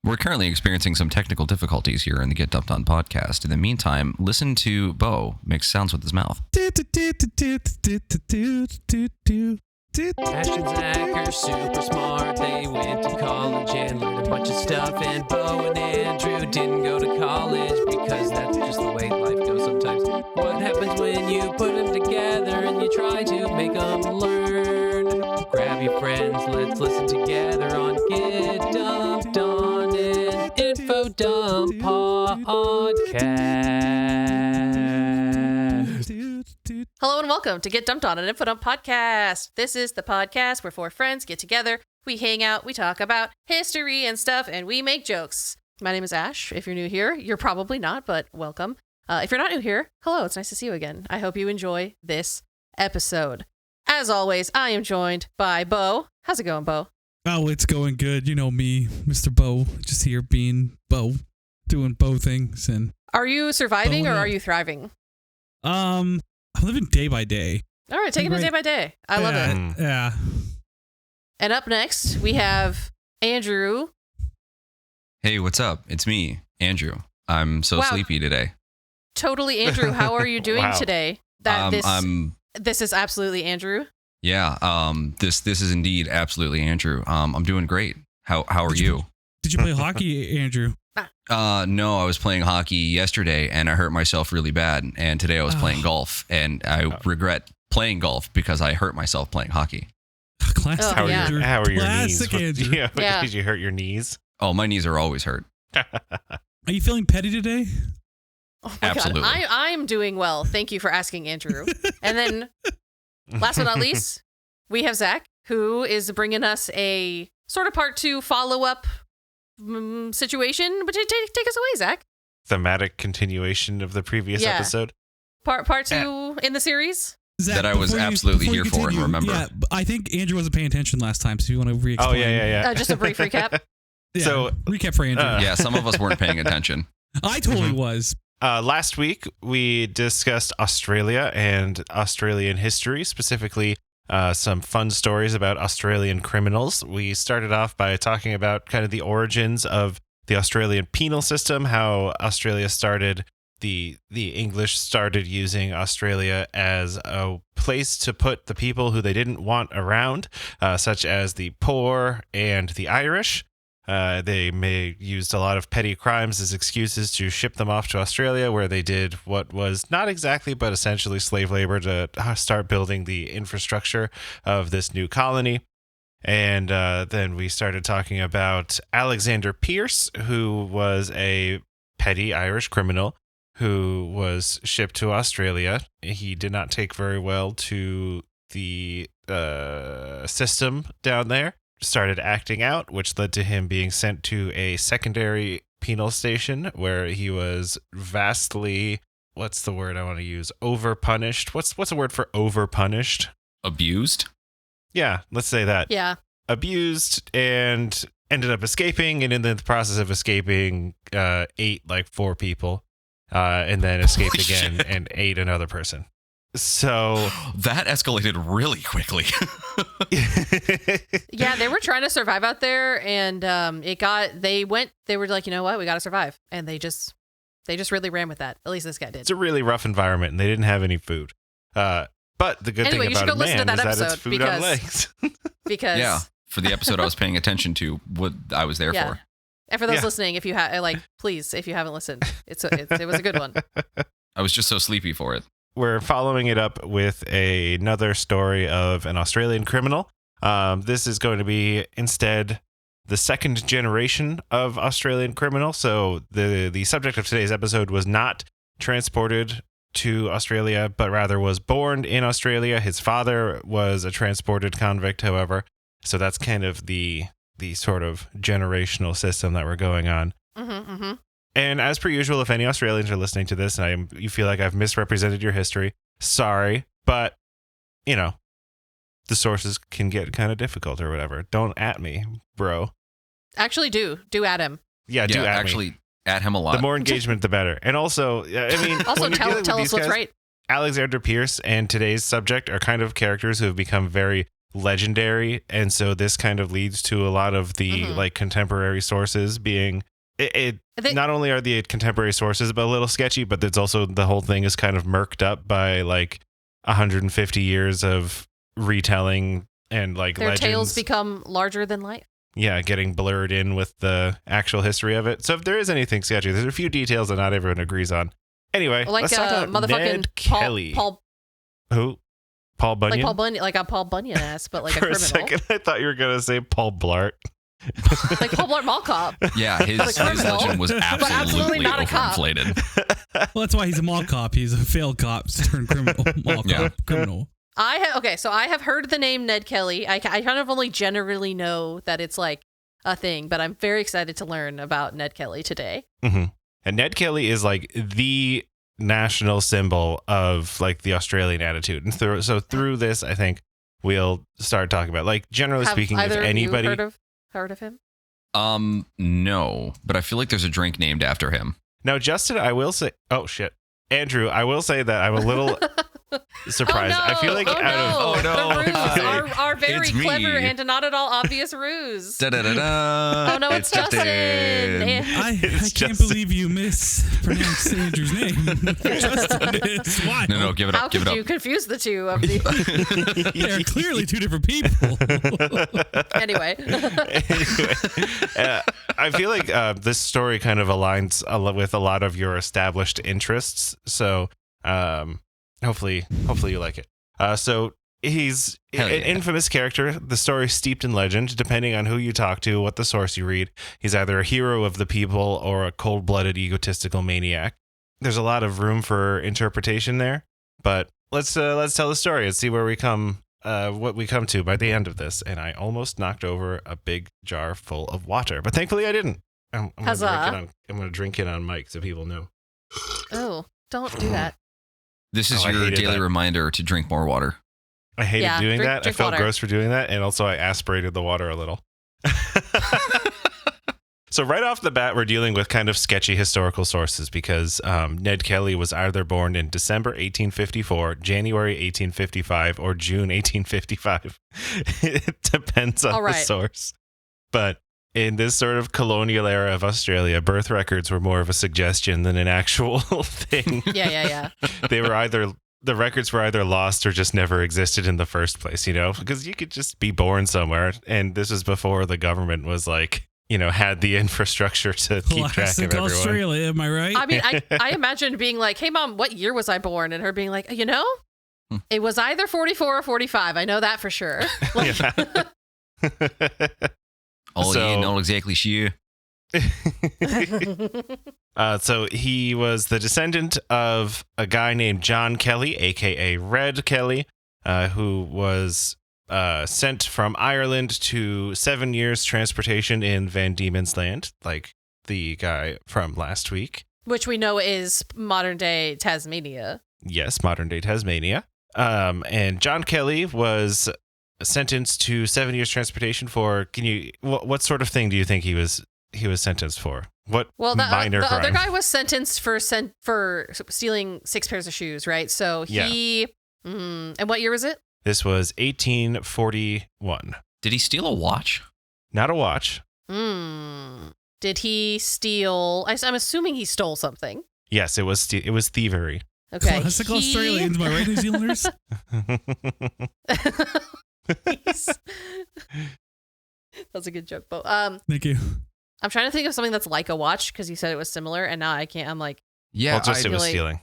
We're currently experiencing some technical difficulties here in the Get Dumped On podcast. In the meantime, listen to Bo make sounds with his mouth. Ash and Zach are super smart. They went to college and learned a bunch of stuff. And Bo and Andrew didn't go to college because that's just the way life goes sometimes. What happens when you put them together and you try to make them learn? Grab your friends, let's listen together on Get Dumped On an Info Dump Podcast. Hello and welcome to Get Dumped On, an Info Dump podcast. This is the podcast where four friends get together, we hang out, we talk about history and stuff, and we make jokes. My name is Ash. If you're new here, you're probably not, but welcome. If you're not new here, hello, it's nice to see you again. I hope you enjoy this episode. As always, I am joined by Bo. How's it going, Bo? Oh, it's going good. You know me, Mr. Bo, just here being Bo, doing Bo things. And Are you surviving or are you thriving? I'm living day by day. All right, taking it day by day. I love it. Yeah. And up next, we have Andrew. Hey, what's up? It's me, Andrew. I'm so sleepy today. Totally, Andrew. How are you doing today? This is absolutely Andrew. Yeah. This is indeed absolutely Andrew. I'm doing great. How are you? Did you play hockey, Andrew? No, I was playing hockey yesterday and I hurt myself really bad. And today I was playing golf, and I regret playing golf because I hurt myself playing hockey. Classic. How are your knees? Andrew. Did you hurt your knees? Oh, my knees are always hurt. Are you feeling petty today? Oh my Absolutely. God. I'm doing well. Thank you for asking, Andrew. And then, last but not least, we have Zach, who is bringing us a sort of part 2 follow-up situation. But take us away, Zach. Thematic continuation of the previous episode. Part 2 in the series. Zach, that I was absolutely here for and remember. Yeah, I think Andrew wasn't paying attention last time, so you want to re-explain. Oh, yeah. Just a brief recap. Yeah, so, recap for Andrew. Yeah, some of us weren't paying attention. I totally was. Last week, we discussed Australia and Australian history, specifically some fun stories about Australian criminals. We started off by talking about kind of the origins of the Australian penal system, how Australia started, the English started using Australia as a place to put the people who they didn't want around, such as the poor and the Irish. They used a lot of petty crimes as excuses to ship them off to Australia, where they did what was not exactly, but essentially slave labor to start building the infrastructure of this new colony. And then we started talking about Alexander Pierce, who was a petty Irish criminal who was shipped to Australia. He did not take very well to the system down there. Started acting out, which led to him being sent to a secondary penal station where he was vastly, what's the word I want to use? Overpunished. What's a word for overpunished? Abused? Yeah, let's say that. Yeah. Abused and ended up escaping, and in the process of escaping, ate like 4 people, and then escaped again shit. And ate another person. So that escalated really quickly. Yeah, they were trying to survive out there, and they were like, you know what, we got to survive. And they just really ran with that. At least this guy did. It's a really rough environment, and they didn't have any food. But the good thing about a man is that it's food on legs. Because yeah, for the episode I was paying attention to, what I was there for. And for those listening, if you please, if you haven't listened, it was a good one. I was just so sleepy for it. We're following it up with another story of an Australian criminal. This is going to be instead the second generation of Australian criminal. So the subject of today's episode was not transported to Australia, but rather was born in Australia. His father was a transported convict, however. So that's kind of the sort of generational system that we're going on. Mm-hmm, mm-hmm. And as per usual, if any Australians are listening to this and you feel like I've misrepresented your history, sorry, but, you know, the sources can get kind of difficult or whatever. Don't at me, bro. Actually, do at him. Yeah, do at actually me. At him a lot. The more engagement, the better. And also, I mean, also tell us what's right. Alexander Pierce and today's subject are kind of characters who have become very legendary, and so this kind of leads to a lot of the like contemporary sources being not only are the contemporary sources but a little sketchy, but it's also the whole thing is kind of murked up by like 150 years of retelling and like their legends. tales become larger than life. Yeah, getting blurred in with the actual history of it. So if there is anything sketchy, there's a few details that not everyone agrees on. Anyway, Like let's talk about motherfucking Ned Kelly. Paul Bunyan? like a Paul Bunyan ass, but like a For a criminal. second, I thought you were going to say Paul Blart. Like Paul Blart Mall Cop. Yeah, his legend was absolutely not a cop. overinflated. Well, that's why he's a mall cop. He's a failed cop turned criminal. Mall cop criminal. So I have heard the name Ned Kelly. I kind of only generally know that it's like a thing, but I'm very excited to learn about Ned Kelly today. Mm-hmm. And Ned Kelly is like the national symbol of like the Australian attitude. And through this, I think we'll start talking about, like, generally speaking, if either of anybody you heard of him? No, but I feel like there's a drink named after him. Now, Justin, I will say, oh shit, Andrew, I will say that I'm a little surprised. Oh, no. I feel like the ruse, our very It's me. clever and not at all obvious ruse. Da-da-da-da. Oh no, it's Justin. I It's can't Justin. believe you mispronounced Andrew's name. Justin is wild. No, give it up. How Give could it you up. confuse the two of the They are clearly two different people. anyway? I feel like this story kind of aligns with a lot of your established interests. So hopefully you like it. So he's an infamous character. The story steeped in legend. Depending on who you talk to, what the source you read, he's either a hero of the people or a cold-blooded, egotistical maniac. There's a lot of room for interpretation there, but let's tell the story and see where we come. What we come to by the end of this. And I almost knocked over a big jar full of water, but thankfully I didn't. I'm Huzzah. going to drink it on mic so people know. Oh, don't do that. This is I your hated daily that. reminder to drink more water. I hated doing that. I drink felt water. gross for doing that, and also I aspirated the water a little. So right off the bat, we're dealing with kind of sketchy historical sources because Ned Kelly was either born in December 1854, January 1855, or June 1855. It depends on the source. But in this sort of colonial era of Australia, birth records were more of a suggestion than an actual thing. Yeah. They were the records were either lost or just never existed in the first place, you know, because you could just be born somewhere. And this is before the government was like, you know, had the infrastructure to keep track of everyone. Australia, am I right? I mean, I imagine being like, hey, Mom, what year was I born? And her being like, you know, it was either 44 or 45. I know that for sure. Like, You know exactly sure. So he was the descendant of a guy named John Kelly, a.k.a. Red Kelly, who was sent from Ireland to 7 years transportation in Van Diemen's Land, like the guy from last week. which we know is modern day Tasmania. Yes, modern day Tasmania. And John Kelly was sentenced to 7 years transportation for. What sort of thing do you think he was sentenced for? What minor the crime? other guy was sentenced for stealing 6 pairs of shoes, right? So he. Yeah. And what year was it? This was 1841. Did he steal a watch? Not a watch. Did he steal? I'm assuming he stole something. Yes, it was thievery. Okay. Classic Australians, am I right, New Zealanders? That's a good joke, Bo. Thank you. I'm trying to think of something that's like a watch because you said it was similar, and now I can't. I'm like, Yeah, Well, just it was stealing.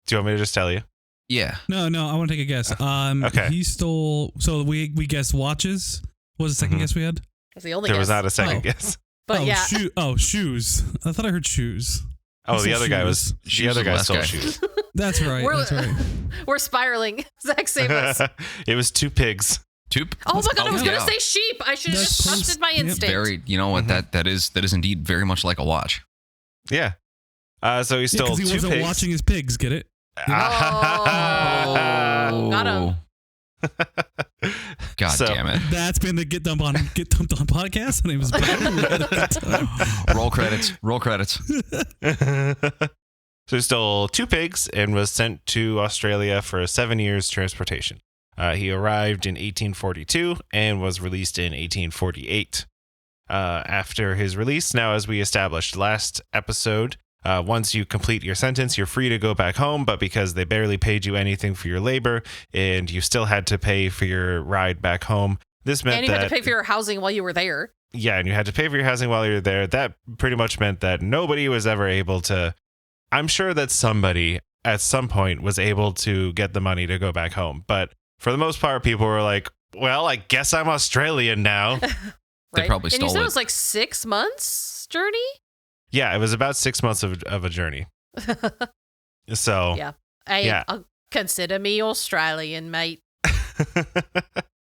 Do you want me to just tell you? yeah. No, I want to take a guess. Okay. He stole. So we guessed watches. What was the second guess we had? that's the only. There guess. was not a second Oh. guess. But yeah, shoes. I thought I heard shoes. Oh, He the said other guy was Shoes the other was guy the last stole guy. shoes. That's right. We're- That's right. we're spiraling. Zach, save us. It was 2 pigs. Toop. Oh my god, I was yeah. gonna say sheep. I should have That's just close. trusted my Yep. instinct. Very. You know what? Mhm. That is indeed very much like a watch. Yeah. So he stole Because he 2 wasn't pigs. watching his pigs. Get it? Oh. Got him. God So- damn it. That's been the Get Dumped On podcast. My name is Ben. We had a good time. Roll credits. Roll credits. So he stole 2 pigs and was sent to Australia for 7 years transportation. He arrived in 1842 and was released in 1848. After his release, now as we established last episode, once you complete your sentence, you're free to go back home, but because they barely paid you anything for your labor and you still had to pay for your ride back home, this meant and you had to pay for your housing while you were there. Yeah, and you had to pay for your housing while you were there. That pretty much meant that nobody was ever able to... I'm sure that somebody at some point was able to get the money to go back home, but for the most part, people were like, well, I guess I'm Australian now. They probably and you stole said it. it was like 6 months journey? Yeah, it was about 6 months of a journey. So, Yeah. I'll consider me Australian, mate.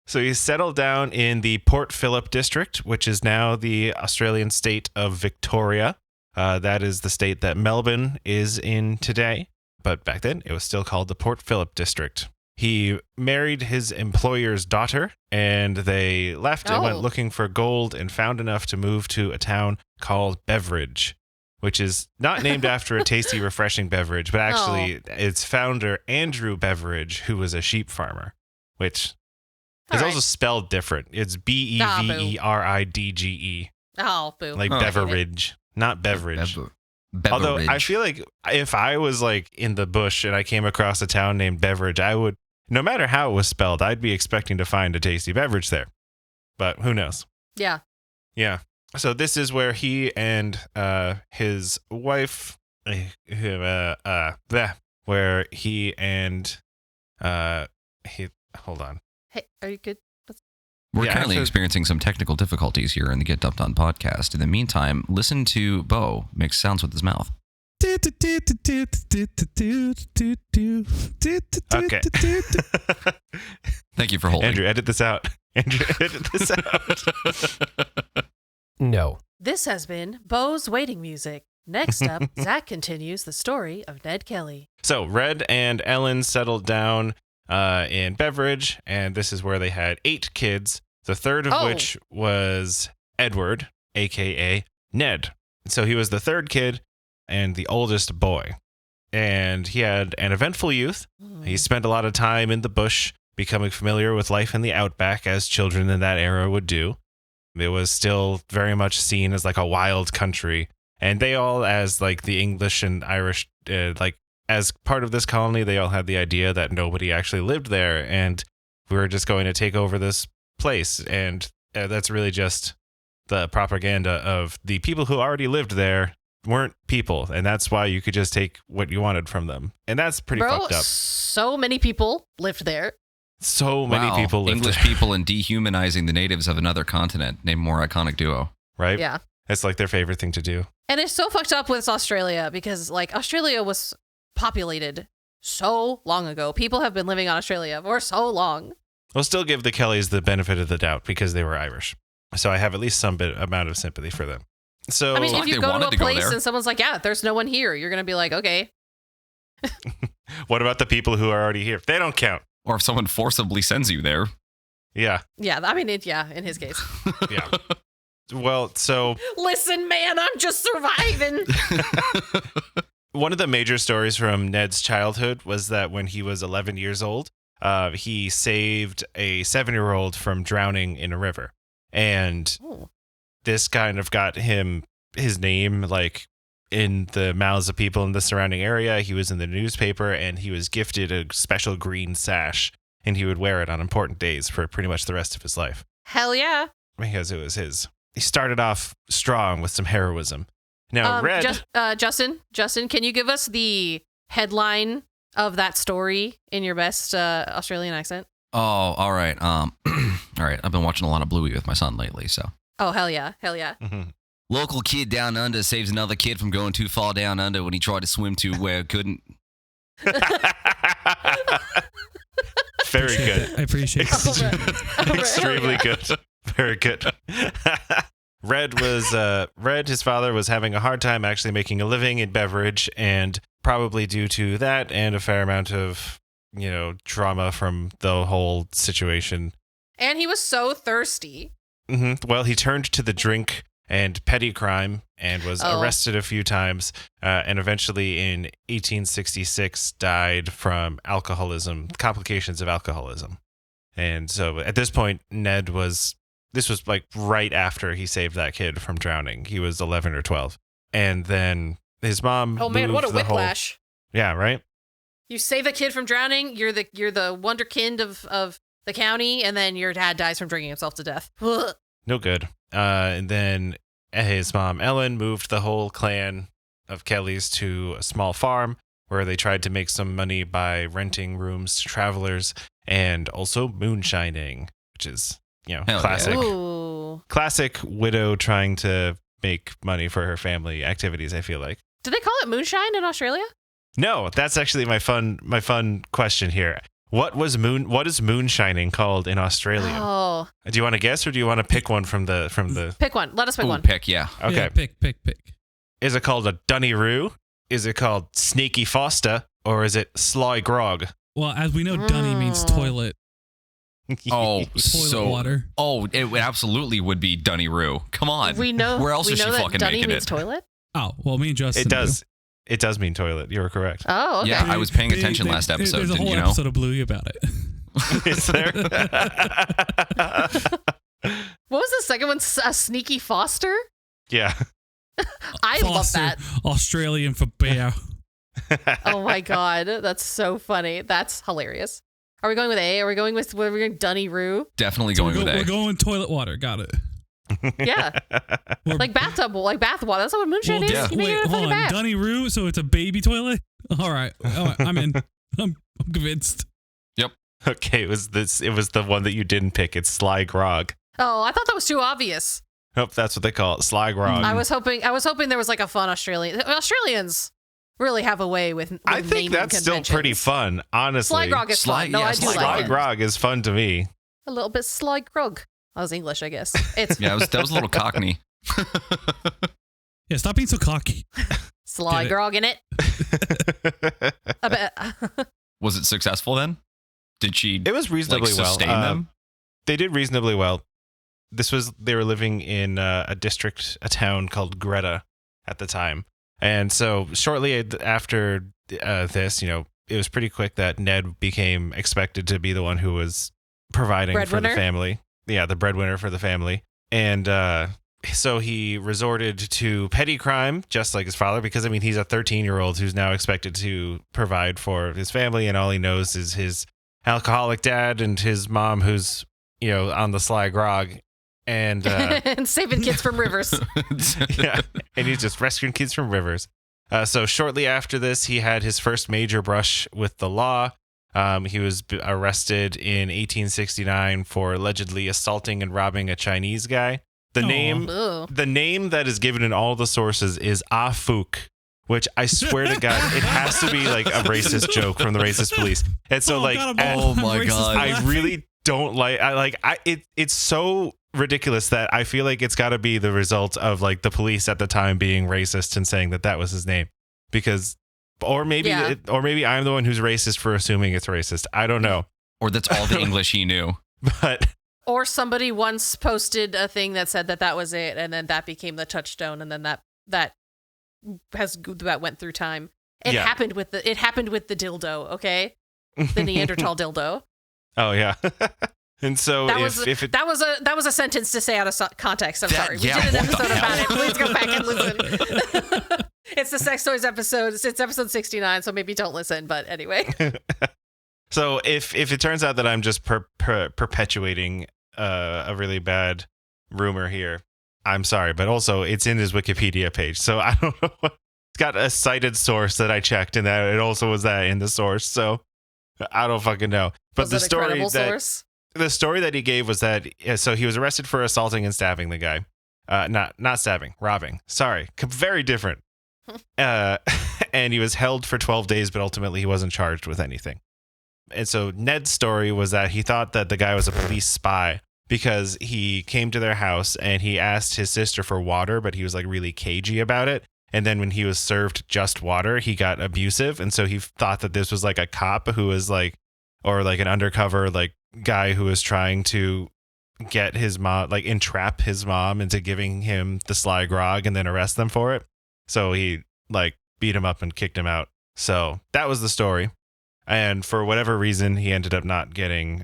So he settled down in the Port Phillip district, which is now the Australian state of Victoria. That is the state that Melbourne is in today. But back then, it was still called the Port Phillip district. He married his employer's daughter, and they left and went looking for gold and found enough to move to a town called Beveridge, which is not named after a tasty, refreshing beverage, but actually its founder, Andrew Beveridge, who was a sheep farmer, which is also spelled different. It's Beveridge. Oh, boo. Like Beveridge, not beverage. Although I feel like if I was like in the bush and I came across a town named Beveridge, I would, no matter how it was spelled, I'd be expecting to find a tasty beverage there. But who knows? Yeah. Yeah. So this is where he and his wife, where he and hold on. Hey, are you good? We're currently experiencing some technical difficulties here in the Get Dumped On podcast. In the meantime, listen to Bo make sounds with his mouth. Okay. Thank you for holding. Andrew, edit this out. No. This has been Bo's Waiting Music. Next up, Zach continues the story of Ned Kelly. So Red and Ellen settled down in Beveridge, and this is where they had 8 kids, the third of which was Edward, a.k.a. Ned. So he was the third kid and the oldest boy. And he had an eventful youth. He spent a lot of time in the bush, becoming familiar with life in the outback, as children in that era would do. It was still very much seen as like a wild country. And they all, as like the English and Irish, as part of this colony, they all had the idea that nobody actually lived there, and we were just going to take over this place. And that's really just the propaganda of the people who already lived there weren't people, and that's why you could just take what you wanted from them. And that's pretty fucked up. So many people lived there. So many people lived English there. people and dehumanizing the natives of another continent. Name more iconic duo. Right? Yeah. It's like their favorite thing to do. And it's so fucked up with Australia because, like, Australia was populated so long ago. People have been living on Australia for so long. We'll still give the Kellys the benefit of the doubt because they were Irish. So I have at least some amount of sympathy for them. So I mean, if they you go to wanted a to go place there. and someone's like, yeah, there's no one here, you're going to be like, okay. what about the people who are already here? They don't count. Or if someone forcibly sends you there. Yeah. Yeah, I mean, in his case. Yeah. Well, so... Listen, man, I'm just surviving. One of the major stories from Ned's childhood was that when he was 11 years old, he saved a 7-year-old from drowning in a river. And this kind of got him his name, like, in the mouths of people in the surrounding area. He was in the newspaper, and he was gifted a special green sash, and he would wear it on important days for pretty much the rest of his life. Hell yeah. Because it was his. He started off strong with some heroism. Now, Red... Justin, can you give us the headline of that story in your best Australian accent? Oh, all right. All right. I've been watching a lot of Bluey with my son lately, so. Oh, hell yeah. Mm-hmm. Local kid down under saves another kid from going too far down under when he tried to swim to where couldn't. Very good. I appreciate it. Extremely good. Very good. Red, his father was having a hard time actually making a living in Beveridge, and probably due to that and a fair amount of, trauma from the whole situation. And he was so thirsty. Mm-hmm. Well, he turned to the drink and petty crime and was arrested a few times, and eventually in 1866 died from alcoholism, complications of alcoholism. And so at this point, this was like right after he saved that kid from drowning. He was 11 or 12. And then his mom. Oh man, what a moved the whiplash! Yeah, right. You save a kid from drowning. You're the wonderkind of the county, and then your dad dies from drinking himself to death. No good. And then his mom, Ellen, moved the whole clan of Kellys to a small farm where they tried to make some money by renting rooms to travelers and also moonshining, which is, Hell classic. yeah. Ooh. Classic widow trying to make money for her family activities, I feel like. Do they call it moonshine in Australia? No, that's actually my fun question here. What is moonshining called in Australian? Oh, Do you want to guess or do you want to pick one from the pick one. Let us pick Ooh, one. pick, yeah. Okay. Yeah, pick. Is it called a Dunny-roo? Is it called Sneaky Foster? Or is it Sly Grog? Well, as we know, Dunny means toilet. Oh, Toilet water. Oh, it absolutely would be Dunny-Roo. Come on. We know. Where else we is know she that fucking Dunny making means it? toilet. Oh, well, me and Justin. It does mean toilet. You're correct. Oh, okay. Yeah, I was paying attention last episode, There's a didn't whole you know? episode of Bluey about it. Is there? What was the second one? A sneaky Foster. Yeah. I love Foster, that. Australian for bear. Oh my god, that's so funny. That's hilarious. Are we going with A? Are we going with Dunny-Roo? Definitely So going with we're A. going toilet water. Got it. Yeah, like bathtub, like bath water. That's what moonshine is. yeah. You make it in a Hold fucking on. bath. Dunny-Roo, so it's a baby toilet? All right. I'm in. I'm convinced. Okay, it was the one that you didn't pick. It's Sly Grog. Oh, I thought that was too obvious. Nope, that's what they call it. Sly Grog. I was hoping there was like a fun Australians really have a way with I think naming that's still pretty conventions. fun, honestly. Sly Grog is fun. No, yeah, I do Sly like Sly it. Grog is fun to me. A little bit Sly Grog. I was English, I guess. It's Yeah, that was a little cockney. Yeah, stop being so cocky. Sly Get it. Grog in it. I bet. Was it successful then? Did she It was reasonably well. sustain them? They did reasonably well. They were living in a town called Greta at the time. And so shortly after this, it was pretty quick that Ned became expected to be the one who was providing for the Breadwinner? family. Yeah, the breadwinner for the family. And so he resorted to petty crime, just like his father, because, he's a 13-year-old who's now expected to provide for his family, and all he knows is his alcoholic dad and his mom who's, on the Sly Grog. And and saving kids from rivers. yeah, and he's just rescuing kids from rivers. So shortly after this, he had his first major brush with the law. He was arrested in 1869 for allegedly assaulting and robbing a Chinese guy. The Ooh. name that is given in all the sources is Ah Fook, which I swear to God, it has to be like a racist joke from the racist police. And so oh my God. I really don't it's so ridiculous that I feel like it's got to be the result of like the police at the time being racist and saying that was his name, because or maybe I'm the one who's racist for assuming it's racist. I don't know. Or that's all the English he knew. But Or somebody once posted a thing that said that was it, and then that became the touchstone, and then that went through time. It Yeah. happened with the dildo, okay? The Neanderthal dildo. oh yeah. And so That was a sentence to say out of context. I'm sorry. We yeah, did an what the episode about hell? it. Please go back and listen. It's the sex toys episode. It's episode 69, so maybe don't listen. But anyway, So if it turns out that I'm just perpetuating a really bad rumor here, I'm sorry, but also it's in his Wikipedia page, so I don't know. It's got a cited source that I checked, and that it also was that in the source. So I don't fucking know. But was it a credible source? the story that he gave was that so he was arrested for assaulting and stabbing the guy, not stabbing, robbing. Sorry, very different. And he was held for 12 days, but ultimately he wasn't charged with anything. And so Ned's story was that he thought that the guy was a police spy because he came to their house and he asked his sister for water, but he was like really cagey about it. And then when he was served just water, he got abusive. And so he thought that this was like a cop who was like, or like an undercover like guy who was trying to get his mom, like entrap his mom into giving him the Sly Grog and then arrest them for it. So he like beat him up and kicked him out. So that was the story. And for whatever reason, he ended up not getting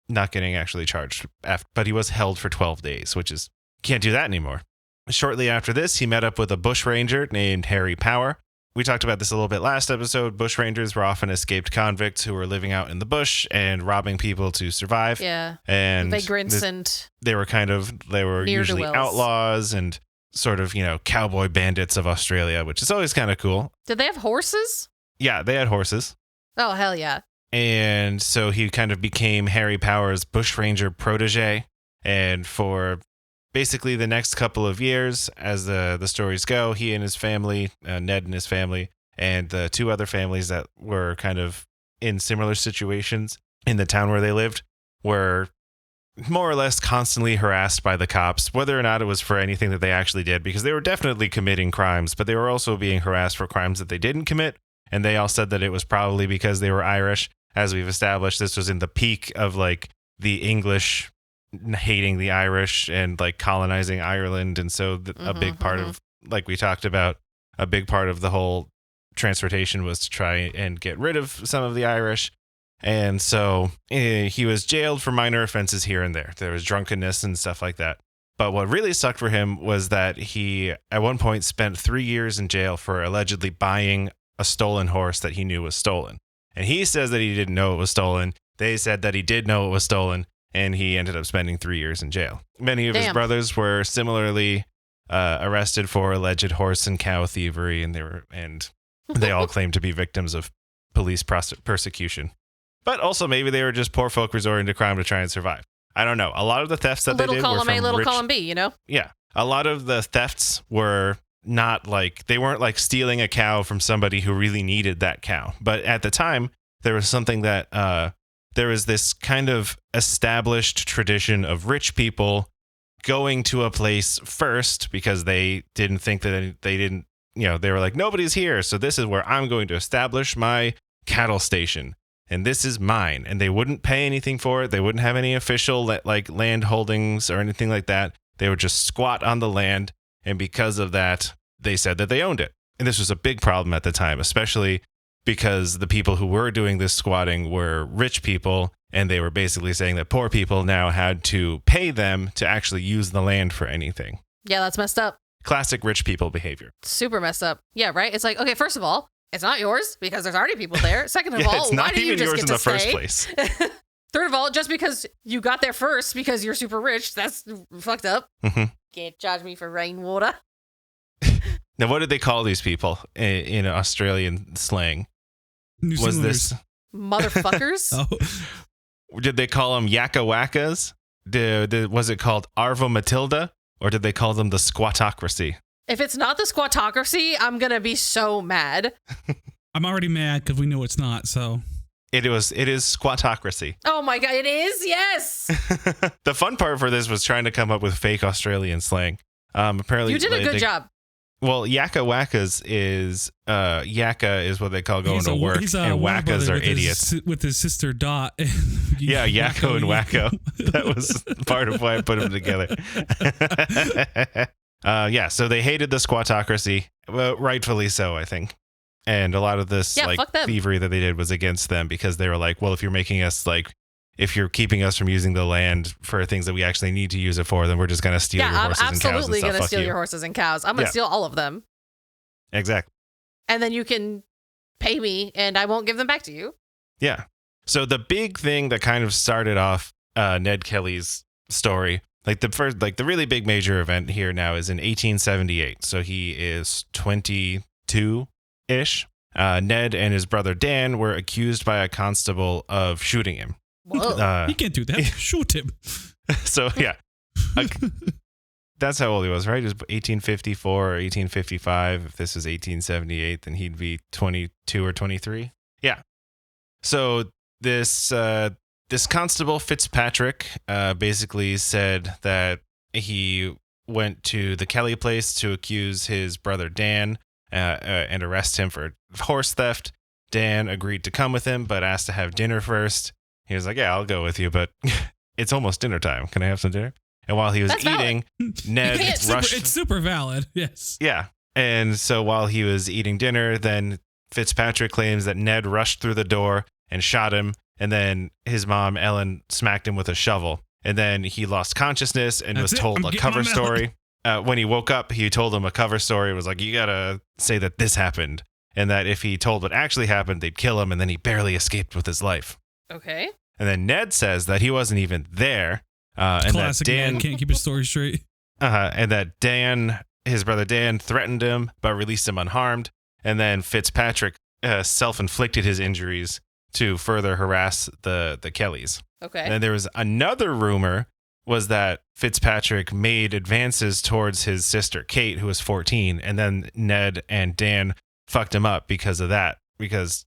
not getting actually charged. But he was held for 12 days, which is, can't do that anymore. Shortly after this, he met up with a bushranger named Harry Power. We talked about this a little bit last episode. Bushrangers were often escaped convicts who were living out in the bush and robbing people to survive. Yeah. And Vagrants and they were usually ne'er-do-wells. outlaws and sort of, cowboy bandits of Australia, which is always kind of cool. Did they have horses? Yeah, they had horses. Oh, hell yeah. And so he kind of became Harry Power's bushranger protege. And for basically the next couple of years, as the stories go, he and his family, Ned and his family, and the two other families that were kind of in similar situations in the town where they lived, were more or less constantly harassed by the cops, whether or not it was for anything that they actually did, because they were definitely committing crimes, but they were also being harassed for crimes that they didn't commit. And they all said that it was probably because they were Irish. As we've established, this was in the peak of like the English hating the Irish and like colonizing Ireland. And so a big part of, like we talked about, a big part of the whole transportation was to try and get rid of some of the Irish. And so he was jailed for minor offenses here and there. There was drunkenness and stuff like that. But what really sucked for him was that he at one point spent 3 years in jail for allegedly buying a stolen horse that he knew was stolen. And he says that he didn't know it was stolen. They said that he did know it was stolen. And he ended up spending 3 years in jail. Many of his brothers were similarly arrested for alleged horse and cow thievery, and they all claimed to be victims of police persecution. But also maybe they were just poor folk resorting to crime to try and survive. I don't know. A lot of the thefts that they did were from little column B, Yeah. A lot of the thefts were not like, they weren't like stealing a cow from somebody who really needed that cow. But at the time, there was something that there was this kind of established tradition of rich people going to a place first because they didn't think that they were like, nobody's here. So this is where I'm going to establish my cattle station. And this is mine. And they wouldn't pay anything for it. They wouldn't have any official like land holdings or anything like that. They would just squat on the land. And because of that, they said that they owned it. And this was a big problem at the time, especially because the people who were doing this squatting were rich people, and they were basically saying that poor people now had to pay them to actually use the land for anything. Yeah, that's messed up. Classic rich people behavior. Super messed up. Yeah, right? It's like, okay, first of all, it's not yours because there's already people there. Second of all, it's not why do you even just yours get in to the first stay? place. Third of all, just because you got there first because you're super rich, that's fucked up. Can't charge me for rainwater. Now, what did they call these people in Australian slang? New Was Zealanders. this Motherfuckers. Oh, Did they call them Yakka Wackas? Was it called Arvo Matilda? Or did they call them the Squatocracy? If it's not the squatocracy, I'm going to be so mad. I'm already mad because we know it's not. So It is Squatocracy. Oh my God, it is? Yes. The fun part for this was trying to come up with fake Australian slang. Apparently, You did a good job. Well, Yakka Wackas is Yakka is what they call going to work, and Warner Wackas Brother are with idiots. with his sister Dot. Yeah, Yakko and Wacko. That was part of why I put them together. Yeah, so they hated the squatocracy, well, rightfully so, I think. And a lot of this fuck them. thievery that they did was against them because they were like, well, if you're making us if you're keeping us from using the land for things that we actually need to use it for, then we're just going to steal your horses and cows and stuff. I'm absolutely going to Fuck steal you. your horses and cows. I'm going to steal all of them. Exactly. And then you can pay me and I won't give them back to you. Yeah. So the big thing that kind of started off Ned Kelly's story, the really big major event here now is in 1878. So he is 22-ish. Ned and his brother Dan were accused by a constable of shooting him. Whoa. You can't do that. Shoot him. So, yeah. That's how old he was, right? It was 1854 or 1855. If this was 1878, then he'd be 22 or 23. Yeah. So this constable Fitzpatrick basically said that he went to the Kelly place to accuse his brother Dan and arrest him for horse theft. Dan agreed to come with him, but asked to have dinner first. He was like, yeah, I'll go with you, but it's almost dinner time. Can I have some dinner? And while he was eating, Ned rushed. It's super valid. Yes. Yeah. And so while he was eating dinner, then Fitzpatrick claims that Ned rushed through the door and shot him and then his mom, Ellen, smacked him with a shovel. And then he lost consciousness and was told a cover story. When he woke up, he told him a cover story. It was like, you got to say that this happened. And that if he told what actually happened, they'd kill him. And then he barely escaped with his life. Okay. And then Ned says that he wasn't even there. And Classic that Dan man can't keep his story straight. and that Dan, his brother Dan, threatened him, but released him unharmed. And then Fitzpatrick self-inflicted his injuries to further harass the Kellys. Okay. And then there was another rumor was that Fitzpatrick made advances towards his sister Kate, who was 14, and then Ned and Dan fucked him up because of that, because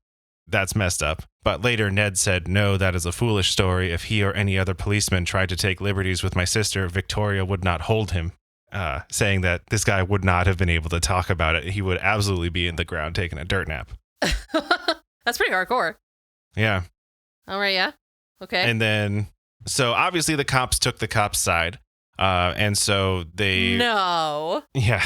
that's messed up. But later Ned said, no, that is a foolish story. If he or any other policeman tried to take liberties with my sister, Victoria would not hold him, saying that this guy would not have been able to talk about it. He would absolutely be in the ground taking a dirt nap. That's pretty hardcore. Yeah. All right, yeah. Okay. And then, so obviously the cops took the cops' side. And so they... No. Yeah.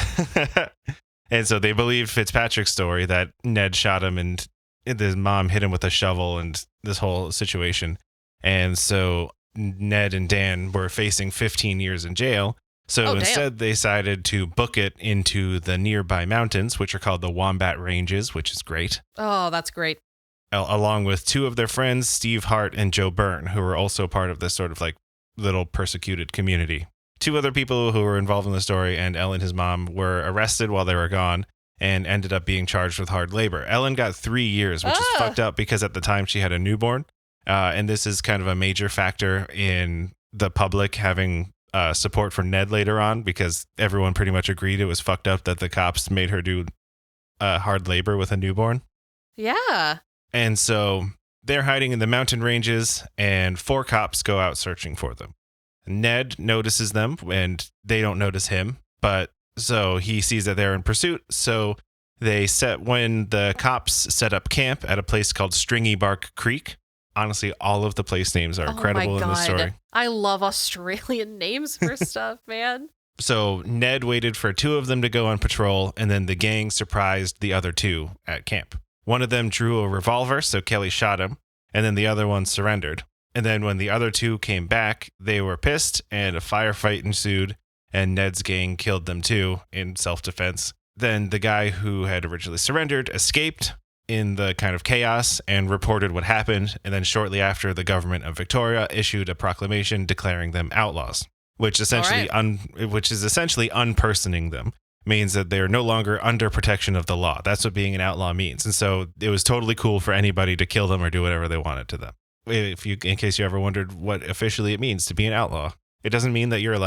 And so they believed Fitzpatrick's story that Ned shot him and his mom hit him with a shovel and this whole situation. And so Ned and Dan were facing 15 years in jail. So instead they decided to book it into the nearby mountains, which are called the Wombat Ranges, which is great. Oh, that's great. Along with two of their friends, Steve Hart and Joe Byrne, who were also part of this sort of like little persecuted community. Two other people who were involved in the story and Ellen, his mom, were arrested while they were gone and ended up being charged with hard labor. Ellen got 3 years, which is fucked up because at the time she had a newborn. And this is kind of a major factor in the public having support for Ned later on, because everyone pretty much agreed it was fucked up that the cops made her do hard labor with a newborn. Yeah. And so they're hiding in the mountain ranges, and 4 cops go out searching for them. Ned notices them, and they don't notice him, but so he sees that they're in pursuit. So when the cops set up camp at a place called Stringy Bark Creek. Honestly, all of the place names are incredible in this story. I love Australian names for stuff, man. So Ned waited for 2 of them to go on patrol, and then the gang surprised the other 2 at camp. One of them drew a revolver, so Kelly shot him, and then the other one surrendered. And then when the other 2 came back, they were pissed, and a firefight ensued, and Ned's gang killed them too in self-defense. Then the guy who had originally surrendered escaped in the kind of chaos and reported what happened, and then shortly after, the government of Victoria issued a proclamation declaring them outlaws, which essentially which is essentially unpersoning them. Means that they're no longer under protection of the law. That's what being an outlaw means. And so it was totally cool for anybody to kill them or do whatever they wanted to them. In case you ever wondered what officially it means to be an outlaw, it doesn't mean that you're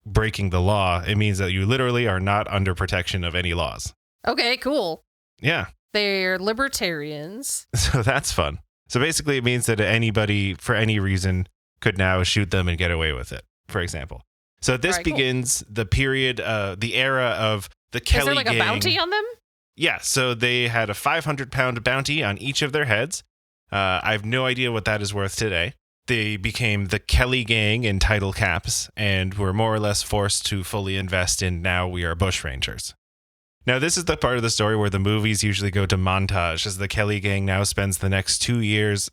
breaking the law. It means that you literally are not under protection of any laws. Okay, cool. Yeah. They're libertarians. So that's fun. So basically it means that anybody for any reason could now shoot them and get away with it, for example. So this begins the period, the era of the Kelly gang. Is there like a bounty on them? Yeah, so they had a 500-pound bounty on each of their heads. I have no idea what that is worth today. They became the Kelly gang in title caps and were more or less forced to fully invest in now we are bushrangers. Now, this is the part of the story where the movies usually go to montage, as the Kelly gang now spends the next 2 years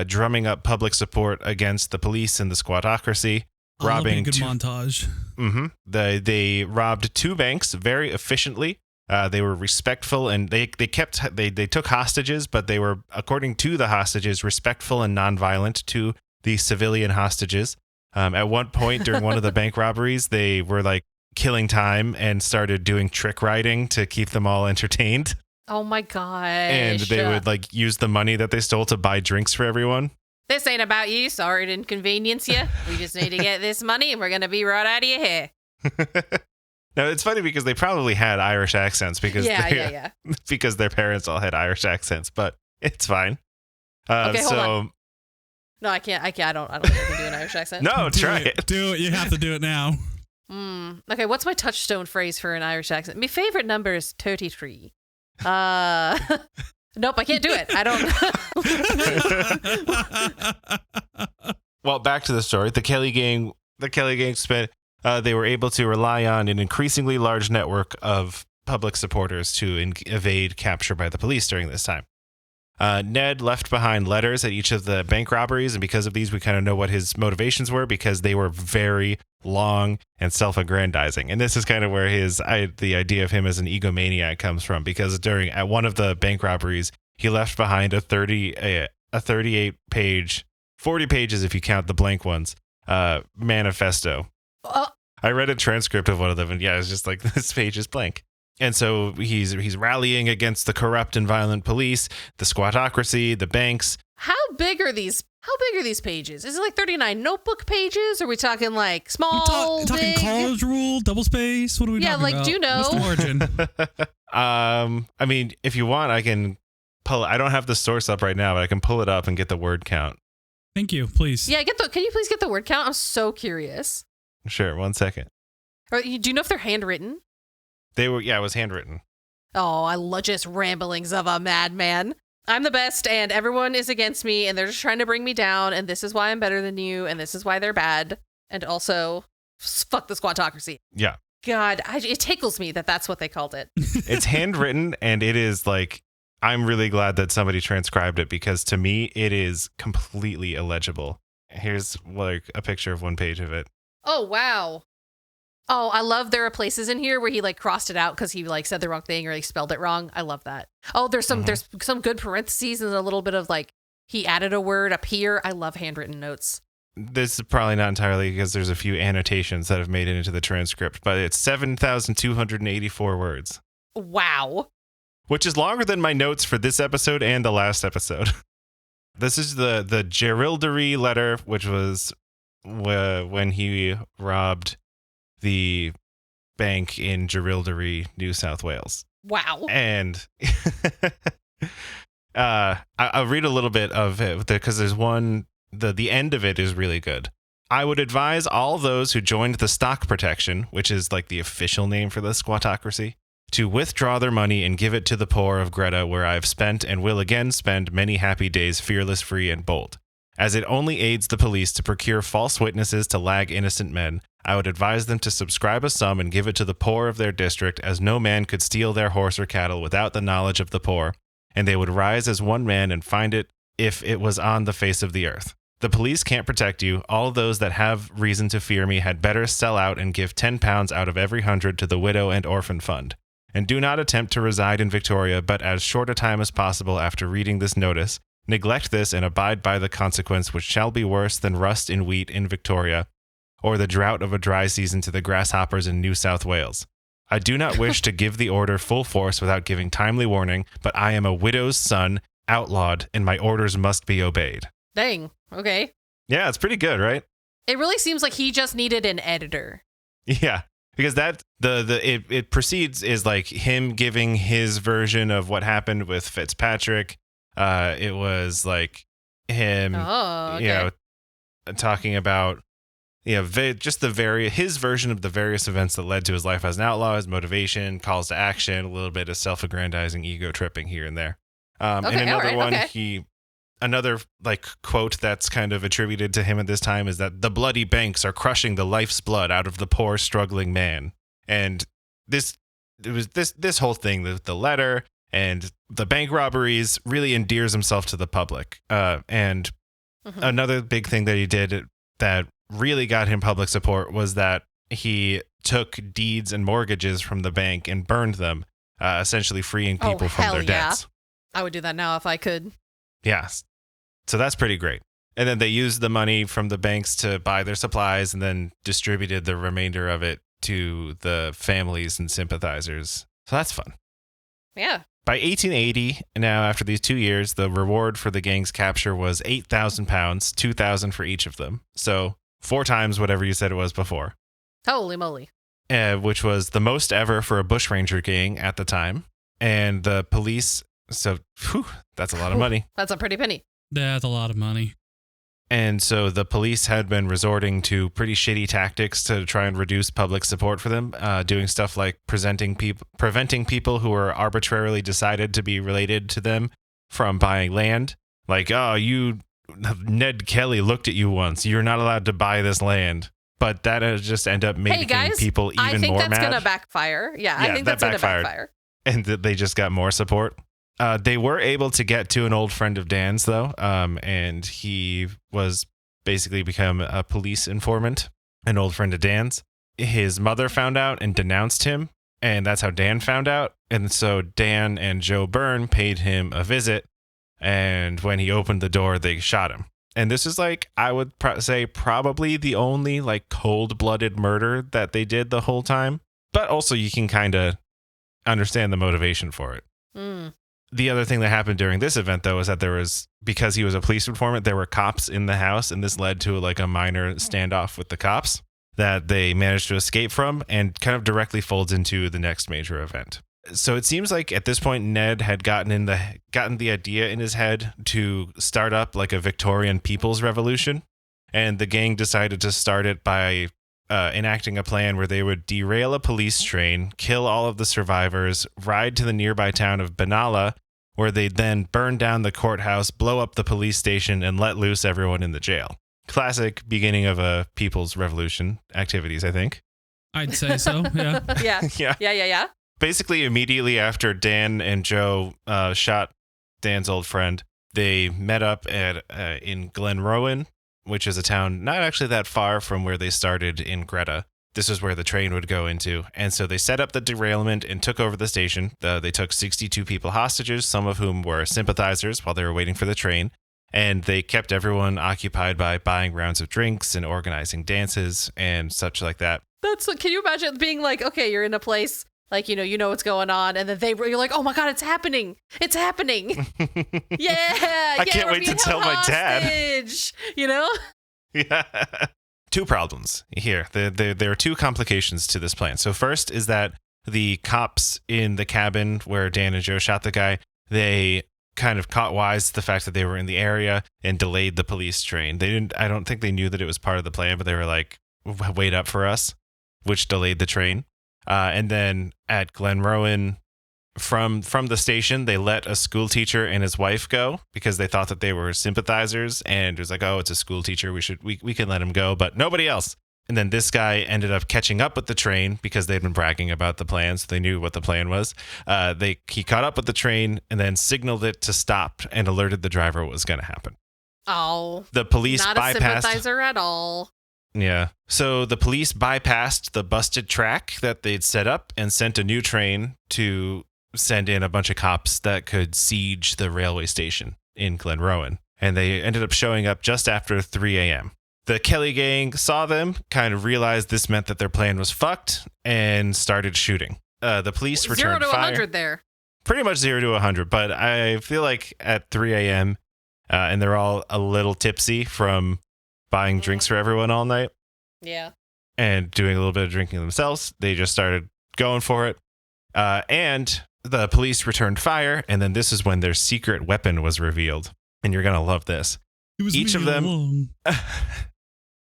drumming up public support against the police and the squadocracy. Robbing a good montage. Mm-hmm. They robbed 2 banks very efficiently. They were respectful, and they took hostages, but they were, according to the hostages, respectful and nonviolent to the civilian hostages. At one point during one of the bank robberies, they were like killing time and started doing trick riding to keep them all entertained. Oh my gosh. And they would like use the money that they stole to buy drinks for everyone. This ain't about you. Sorry to inconvenience you. We just need to get this money and we're going to be right out of your hair. Now, it's funny because they probably had Irish accents because because their parents all had Irish accents, but it's fine. Okay, hold on. No, I can't. I don't think I can do an Irish accent. No, try it. Do it. You have to do it now. Okay, what's my touchstone phrase for an Irish accent? My favorite number is 33. Nope, I can't do it. I don't. Well, back to the story. The Kelly gang spent. They were able to rely on an increasingly large network of public supporters to evade capture by the police during this time. Ned left behind letters at each of the bank robberies, and because of these, we kind of know what his motivations were, because they were very long and self-aggrandizing. And this is kind of where the idea of him as an egomaniac comes from, because at one of the bank robberies, he left behind a 38-page, 40 pages if you count the blank ones, manifesto. I read a transcript of one of them, and yeah, it's just like, this page is blank. And so he's rallying against the corrupt and violent police, the squatocracy, the banks. How big are these pages? Is it like 39 notebook pages? Are we talking like small, talking big? college rule, double space? What are we talking about? Yeah, like, do you know? What's the origin? I mean, if you want, I can pull. I don't have the source up right now, but I can pull it up and get the word count. Thank you, please. Yeah, can you please get the word count? I'm so curious. Sure, 1 second. Or, do you know if they're handwritten? It was handwritten. Oh, I love just ramblings of a madman. I'm the best and everyone is against me and they're just trying to bring me down and this is why I'm better than you and this is why they're bad. And also, fuck the squatocracy. Yeah. God, it tickles me that that's what they called it. It's handwritten, and it is like, I'm really glad that somebody transcribed it, because to me, it is completely illegible. Here's like a picture of one page of it. Oh, wow. Oh, I love there are places in here where he like crossed it out because he like said the wrong thing or he spelled it wrong. I love that. Oh, there's some good parentheses and a little bit of like he added a word up here. I love handwritten notes. This is probably not entirely, because there's a few annotations that have made it into the transcript, but it's 7,284 words. Wow. Which is longer than my notes for this episode and the last episode. This is the Jerilderie letter, which was when he robbed the bank in Jerilderie, New South Wales. Wow. And I'll read a little bit of it, because there's one, the end of it is really good. I would advise all those who joined the stock protection, which is like the official name for the squatocracy, to withdraw their money and give it to the poor of Greta, where I have spent and will again spend many happy days fearless, free, and bold. As it only aids the police to procure false witnesses to lag innocent men, I would advise them to subscribe a sum and give it to the poor of their district, as no man could steal their horse or cattle without the knowledge of the poor, and they would rise as one man and find it if it was on the face of the earth. The police can't protect you. All those that have reason to fear me had better sell out and give £10 out of every 100 to the widow and orphan fund. And do not attempt to reside in Victoria, but as short a time as possible after reading this notice. Neglect this and abide by the consequence, which shall be worse than rust in wheat in Victoria, or the drought of a dry season to the grasshoppers in New South Wales. I do not wish to give the order full force without giving timely warning, but I am a widow's son, outlawed, and my orders must be obeyed. Dang. Okay. Yeah, it's pretty good, right? It really seems like he just needed an editor. Yeah, because that it proceeds is like him giving his version of what happened with Fitzpatrick. It was like him, talking about just his version of the various events that led to his life as an outlaw, his motivation, calls to action, a little bit of self-aggrandizing, ego tripping here and there. And another one, another like quote that's kind of attributed to him at this time is that the bloody banks are crushing the life's blood out of the poor struggling man. And this whole thing, the letter and the bank robberies, really endears himself to the public. And another big thing that he did that really got him public support was that he took deeds and mortgages from the bank and burned them, essentially freeing people from their debts. I would do that now if I could. Yes. So that's pretty great. And then they used the money from the banks to buy their supplies and then distributed the remainder of it to the families and sympathizers. So that's fun. Yeah. By 1880, now after these 2 years, the reward for the gang's capture was £8,000, 2,000 for each of them. So 4 times whatever you said it was before. Holy moly. Which was the most ever for a bushranger gang at the time. And the police, that's a lot of money. That's a pretty penny. That's a lot of money. And so the police had been resorting to pretty shitty tactics to try and reduce public support for them, doing stuff like preventing people who were arbitrarily decided to be related to them from buying land. Like, Ned Kelly looked at you once. You're not allowed to buy this land. But that just ended up making people even more mad. I think that's going to backfire. Yeah, I think that's going to backfire. And they just got more support. They were able to get to an old friend of Dan's, though, and he was basically become a police informant, an old friend of Dan's. His mother found out and denounced him, and that's how Dan found out. And so Dan and Joe Byrne paid him a visit, and when he opened the door, they shot him. And this is like, I would say probably the only like cold-blooded murder that they did the whole time. But also you can kind of understand the motivation for it. Mm. The other thing that happened during this event, though, is that because he was a police informant, there were cops in the house, and this led to like a minor standoff with the cops that they managed to escape from, and kind of directly folds into the next major event. So it seems like at this point, Ned had gotten the idea in his head to start up like a Victorian People's Revolution, and the gang decided to start it by enacting a plan where they would derail a police train, kill all of the survivors, ride to the nearby town of Benalla, where they'd then burn down the courthouse, blow up the police station, and let loose everyone in the jail. Classic beginning of a People's Revolution activities, I think. I'd say so, yeah. Yeah. Basically, immediately after Dan and Joe shot Dan's old friend, they met up in Glenrowan, which is a town not actually that far from where they started in Greta. This is where the train would go into. And so they set up the derailment and took over the station. They took 62 people hostages, some of whom were sympathizers while they were waiting for the train. And they kept everyone occupied by buying rounds of drinks and organizing dances and such like that. Can you imagine being like, okay, you're in a place, like, you know what's going on, and then you're like, oh my God, it's happening. It's happening. Yeah. I can't wait to tell my dad. You know? Yeah. Two problems here. There are two complications to this plan. So first is that the cops in the cabin where Dan and Joe shot the guy, they kind of caught wise to the fact that they were in the area and delayed the police train. I don't think they knew that it was part of the plan, but they were like, wait up for us, which delayed the train. And then at Glenrowan, from the station, they let a school teacher and his wife go because they thought that they were sympathizers, and it was like, oh, it's a school teacher, we can let him go, but nobody else. And then this guy ended up catching up with the train because they'd been bragging about the plan, so they knew what the plan was. He caught up with the train and then signaled it to stop and alerted the driver what was going to happen. Oh, the police not bypassed. a sympathizer at all. Yeah. So the police bypassed the busted track that they'd set up and sent a new train to send in a bunch of cops that could siege the railway station in Glenrowan. And they ended up showing up just after 3 a.m. The Kelly gang saw them, kind of realized this meant that their plan was fucked, and started shooting. The police returned 0 to fire. 100 there. Pretty much 0 to 100, but I feel like at 3 a.m., and they're all a little tipsy from buying drinks for everyone all night. Yeah. And doing a little bit of drinking themselves. They just started going for it. And the police returned fire. And then this is when their secret weapon was revealed. And you're going to love this. It was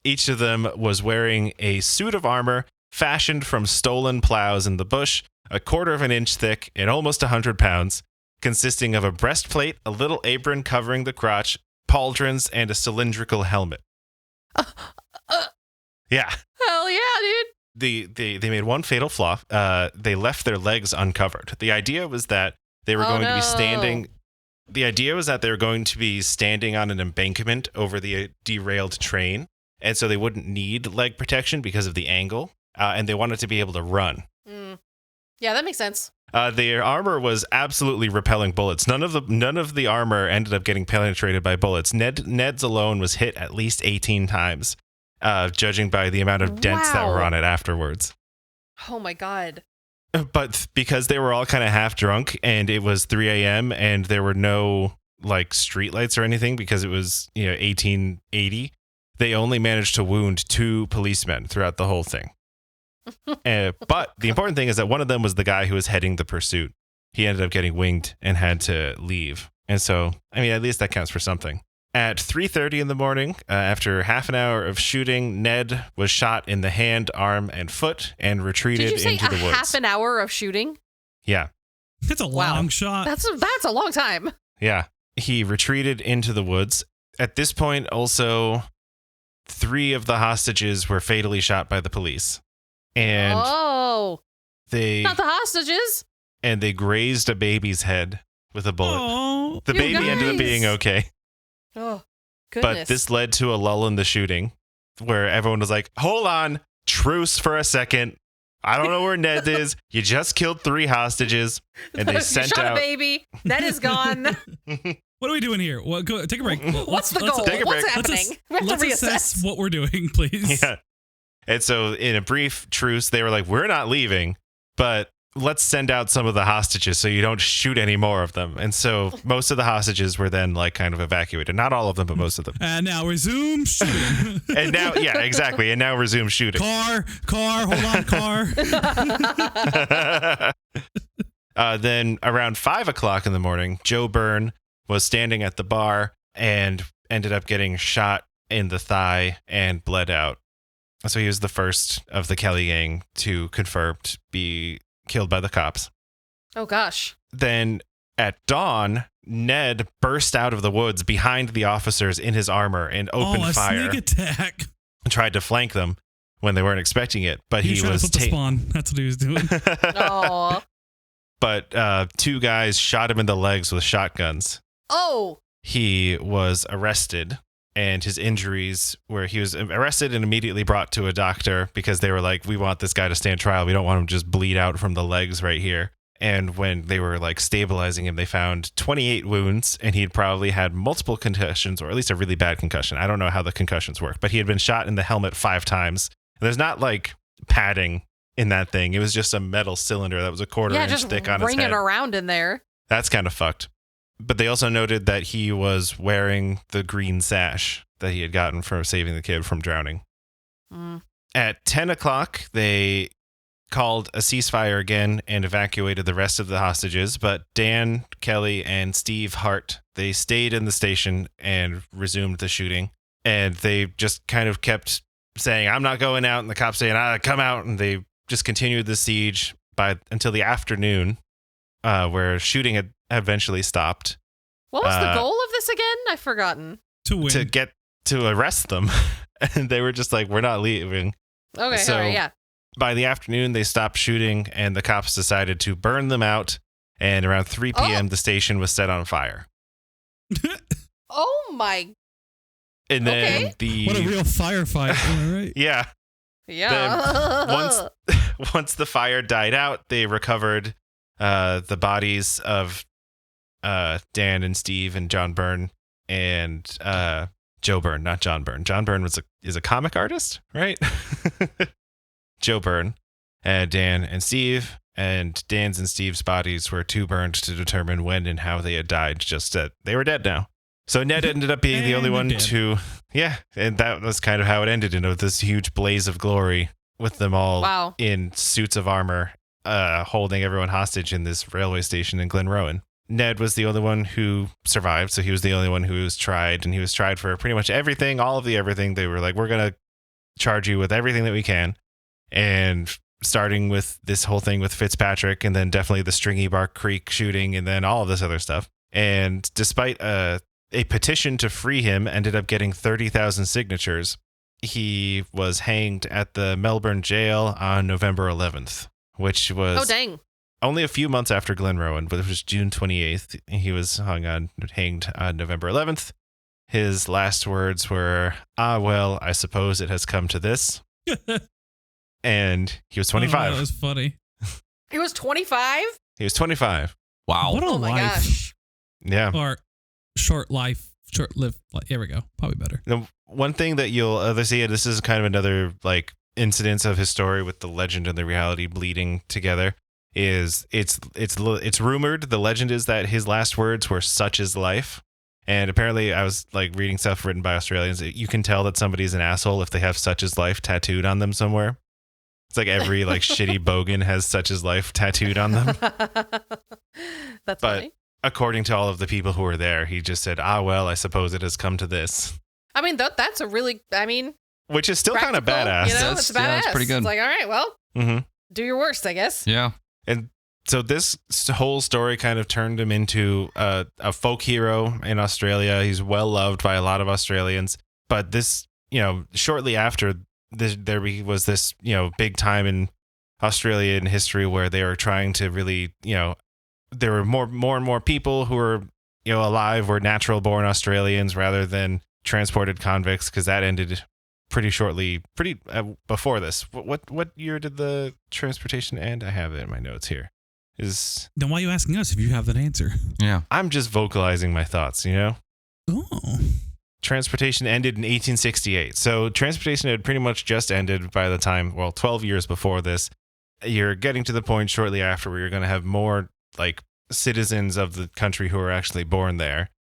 Each of them was wearing a suit of armor fashioned from stolen plows in the bush, 1/4 of an inch thick and almost 100 pounds, consisting of a breastplate, a little apron covering the crotch, pauldrons, and a cylindrical helmet. Yeah. Hell yeah, dude. They made one fatal flaw. They left their legs uncovered. The idea was that they were going to be standing. The idea was that they were going to be standing on an embankment over the derailed train, and so they wouldn't need leg protection because of the angle. And they wanted to be able to run. Yeah, that makes sense. Their armor was absolutely repelling bullets. None of the armor ended up getting penetrated by bullets. Ned's alone was hit at least 18 times. Judging by the amount of dents that were on it afterwards. Oh my God. But because they were all kind of half drunk and it was 3 a.m. and there were no like streetlights or anything because it was 1880, they only managed to wound 2 policemen throughout the whole thing. But the important thing is that one of them was the guy who was heading the pursuit. He ended up getting winged and had to leave. And so, I mean, at least that counts for something. At 3:30 in the morning, after half an hour of shooting, Ned was shot in the hand, arm, and foot and retreated into the woods. Half an hour of shooting? Yeah. That's a long shot. That's a long time. Yeah. He retreated into the woods. At this point, also, 3 of the hostages were fatally shot by the police. And not the hostages. And they grazed a baby's head with a bullet. Oh, The You baby ended up guys. being okay. Oh, goodness. But this led to a lull in the shooting where everyone was like, hold on, truce for a second. I don't know where Ned is. You just killed 3 hostages. And they You sent shot out. a baby. Ned is gone. what are we doing here? What? Go take a break. What's the goal? take a What's break. happening? We have to Let's reassess. assess what we're doing, please. Yeah. And so in a brief truce, they were like, we're not leaving, but let's send out some of the hostages so you don't shoot any more of them. And so most of the hostages were then like kind of evacuated. Not all of them, but most of them. And now resume shooting. And now, yeah, exactly. And now resume shooting. car, hold on, car. Then around 5 o'clock in the morning, Joe Byrne was standing at the bar and ended up getting shot in the thigh and bled out. So he was the first of the Kelly gang to confirmed be killed by the cops. Oh, gosh. Then at dawn, Ned burst out of the woods behind the officers in his armor and opened a fire. sneak attack. Tried to flank them when they weren't expecting it, but he trying was to flip the spawn. That's what he was doing. Oh. But 2 guys shot him in the legs with shotguns. Oh. He was arrested, and his injuries were he was arrested and immediately brought to a doctor because they were like, we want this guy to stand trial. We don't want him to just bleed out from the legs right here. And when they were like stabilizing him, they found 28 wounds, and he'd probably had multiple concussions, or at least a really bad concussion. I don't know how the concussions work, but he had been shot in the helmet 5 times. And there's not like padding in that thing. It was just a metal cylinder that was a quarter Yeah, inch just thick on his ringing head. around in there. That's kind of fucked. But they also noted that he was wearing the green sash that he had gotten for saving the kid from drowning. Mm. At 10 o'clock, they called a ceasefire again and evacuated the rest of the hostages. But Dan Kelly and Steve Hart, they stayed in the station and resumed the shooting. And they just kind of kept saying, I'm not going out. And the cops saying, come out. And they just continued the siege until the afternoon, where shooting had eventually stopped. What was the goal of this again? I've forgotten. To win. To get to arrest them. And they were just like, we're not leaving. Okay, So- all right, yeah. By the afternoon, they stopped shooting, and the cops decided to burn them out. And around 3 p.m., the station was set on fire. Oh, my. And then Okay. What a real firefight. Am I right? yeah, Yeah. once the fire died out, they recovered the bodies of Dan and Steve and John Byrne and Joe Byrne, not John Byrne. John Byrne is a comic artist, right? Joe Byrne and Dan and Steve, and Dan's and Steve's bodies were too burned to determine when and how they had died, just that they were dead now. So Ned ended up being the only And one they're dead. to, yeah, and that was kind of how it ended, in this huge blaze of glory with them all Wow. in suits of armor, holding everyone hostage in this railway station in Glenrowan. Ned was the only one who survived, so he was the only one who was tried, and he was tried for pretty much everything, all of the everything. They were like, we're going to charge you with everything that we can. And starting with this whole thing with Fitzpatrick, and then definitely the Stringy Bark Creek shooting, and then all of this other stuff. And despite a petition to free him ended up getting 30,000 signatures, he was hanged at the Melbourne jail on November 11th, which was Oh, dang. only a few months after Glenrowan, but it was June 28th. He was hanged on November 11th. His last words were, well, I suppose it has come to this. And he was 25. Oh, that was funny. He was 25? He was 25. Wow. What a Oh, my life. gosh. Yeah. Or short lived. Here we go. Probably better. The one thing that you'll see, this is kind of another like incidence of his story with the legend and the reality bleeding together, is it's rumored, the legend is that his last words were "such is life." And apparently I was like reading stuff written by Australians. You can tell that somebody's an asshole if they have "such is life" tattooed on them somewhere. It's like every like shitty bogan has "such is life" tattooed on them. That's But funny. according to all of the people who were there, he just said, well, I suppose it has come to this. I mean, that's a really, Which is still kind of practical, badass. You know, That's- it's badass. yeah, it's pretty good. It's like, all right, well, Mm-hmm. do your worst, I guess. Yeah. And so this whole story kind of turned him into a folk hero in Australia. He's well loved by a lot of Australians. But this, shortly after this, there was this, big time in Australian history where they were trying to really, there were more and more people who were, alive, were natural born Australians rather than transported convicts, because that ended pretty shortly, before this. What year did the transportation end? I have it in my notes here. Then why are you asking us if you have that answer? Yeah. I'm just vocalizing my thoughts, Oh. Transportation ended in 1868. So transportation had pretty much just ended by the time, 12 years before this. You're getting to the point shortly after where you're going to have more like citizens of the country who are actually born there.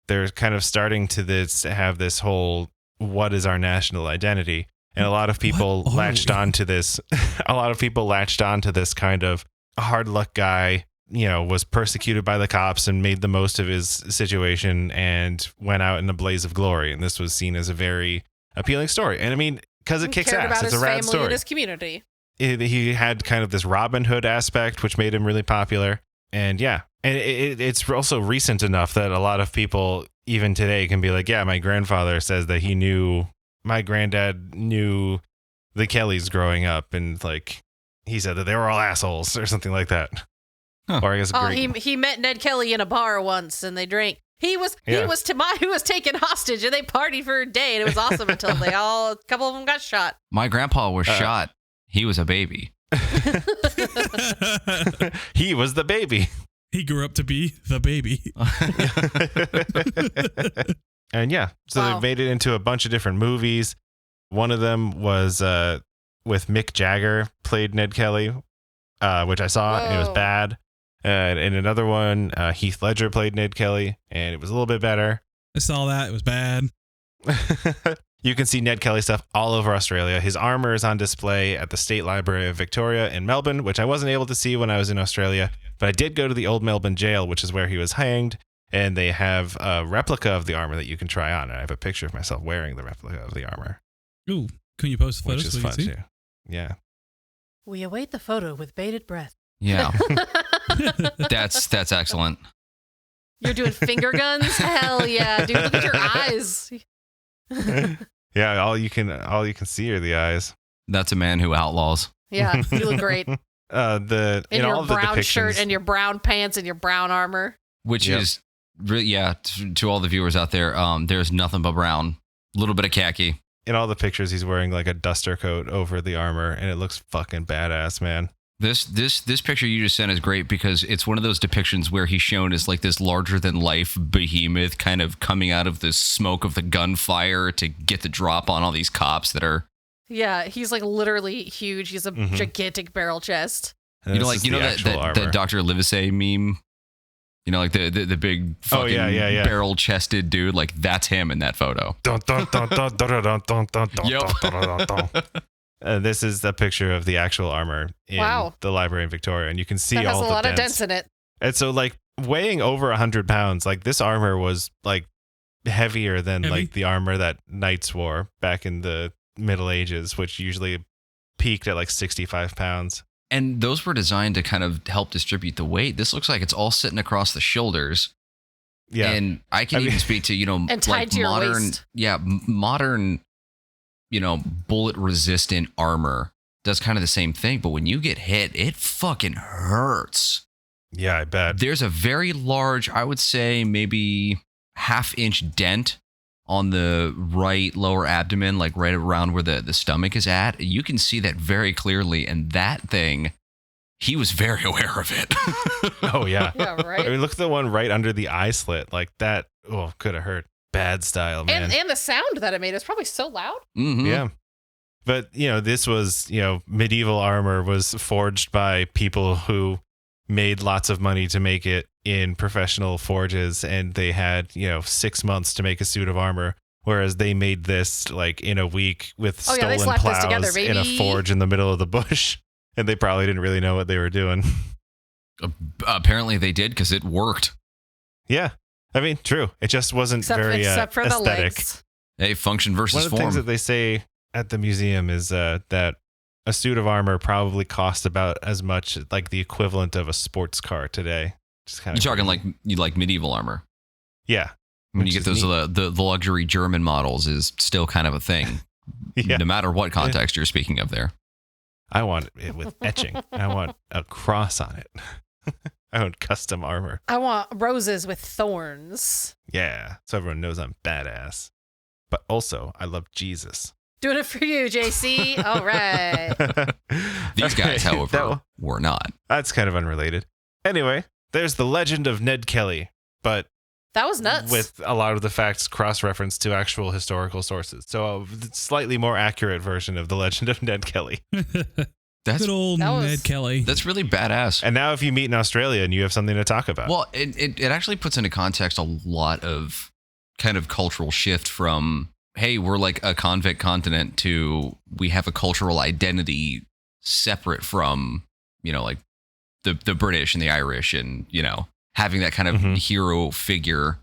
They're kind of starting to have this whole, what is our national identity? And a lot of people latched onto this. A lot of people latched onto this kind of hard luck guy, was persecuted by the cops and made the most of his situation and went out in a blaze of glory. And this was seen as a very appealing story. And I mean, because it kicks ass. It's a rad story. And his community. He had kind of this Robin Hood aspect, which made him really popular. And yeah, and it's also recent enough that a lot of people, even today, can be like, yeah, my grandfather says that my granddad knew the Kellys growing up. And like, he said that they were all assholes or something like that. Huh. Or I guess he met Ned Kelly in a bar once and they drank. He was taken hostage and they partied for a day and it was awesome until a couple of them got shot. My grandpa was shot. He was a baby. He was the baby. He grew up to be the baby. And yeah, so They made it into a bunch of different movies. One of them was with Mick Jagger played Ned Kelly, which I saw and it was bad. And in another one, Heath Ledger played Ned Kelly, and it was a little bit better. I saw that. It was bad. You can see Ned Kelly stuff all over Australia. His armor is on display at the State Library of Victoria in Melbourne, which I wasn't able to see when I was in Australia. But I did go to the Old Melbourne Jail, which is where he was hanged, and they have a replica of the armor that you can try on. And I have a picture of myself wearing the replica of the armor. Ooh, can you post the photos? Which is fun, too. Yeah. We await the photo with bated breath. Yeah. That's excellent. You're doing finger guns? Hell yeah, dude. Look at your eyes. Yeah, all you can see are the eyes. That's a man who outlaws. Yeah, you look great. In your all the brown depictions, shirt and your brown pants and your brown armor. Which is really, yeah, to all the viewers out there, there's nothing but brown. A little bit of khaki. In all the pictures, he's wearing like a duster coat over the armor, and it looks fucking badass, man. This picture you just sent is great because it's one of those depictions where he's shown as like this larger than life behemoth kind of coming out of the smoke of the gunfire to get the drop on all these cops that are. Yeah, he's like literally huge. He's a gigantic barrel chest. And that Dr. Livesey meme. You know, like the big fucking barrel chested dude. Like that's him in that photo. Yep. This is the picture of the actual armor in the library in Victoria, and you can see that has all a the lot dents. of dents in it. And so, like, weighing over 100 pounds, like this armor was like heavier than like the armor that knights wore back in the Middle Ages, which usually peaked at like 65 pounds. And those were designed to kind of help distribute the weight. This looks like it's all sitting across the shoulders. Yeah, and I can even speak to and tied to modern, your waist. Modern. Bullet resistant armor does kind of the same thing, but when you get hit, it fucking hurts. Yeah, I bet. There's a very large, I would say maybe half-inch dent on the right lower abdomen, like right around where the stomach is at. You can see that very clearly, and that thing, he was very aware of it. Oh, yeah. Yeah, right? I mean, look at the one right under the eye slit. Like that, could have hurt. Bad style, man. And the sound that it made is probably so loud. Mm-hmm. Yeah. But, this was, medieval armor was forged by people who made lots of money to make it in professional forges. And they had, 6 months to make a suit of armor. Whereas they made this like in a week with stolen plows together, in a forge in the middle of the bush. And they probably didn't really know what they were doing. Apparently they did because it worked. Yeah. I mean, true. It just wasn't very except for aesthetic. The legs. Hey, function versus form. One of the things that they say at the museum is that a suit of armor probably costs about as much, like the equivalent of a sports car today. Just kind of You're talking like medieval armor. Yeah. When you get those the luxury German models is still kind of a thing. Yeah. No matter what context you're speaking of there. I want it with etching. I want a cross on it. I own custom armor. I want roses with thorns. Yeah, so everyone knows I'm badass. But also, I love Jesus. Doing it for you, JC. All right. These guys, Okay, however, were not. That's kind of unrelated. Anyway, there's the legend of Ned Kelly, but That was nuts. with a lot of the facts cross-referenced to actual historical sources. So a slightly more accurate version of the legend of Ned Kelly. That's Good old That was- Ned Kelly. that's really badass. And now if you meet in Australia and you have something to talk about. Well, it actually puts into context a lot of kind of cultural shift from, hey, we're like a convict continent to we have a cultural identity separate from, like the British and the Irish and, having that kind of Mhm. hero figure.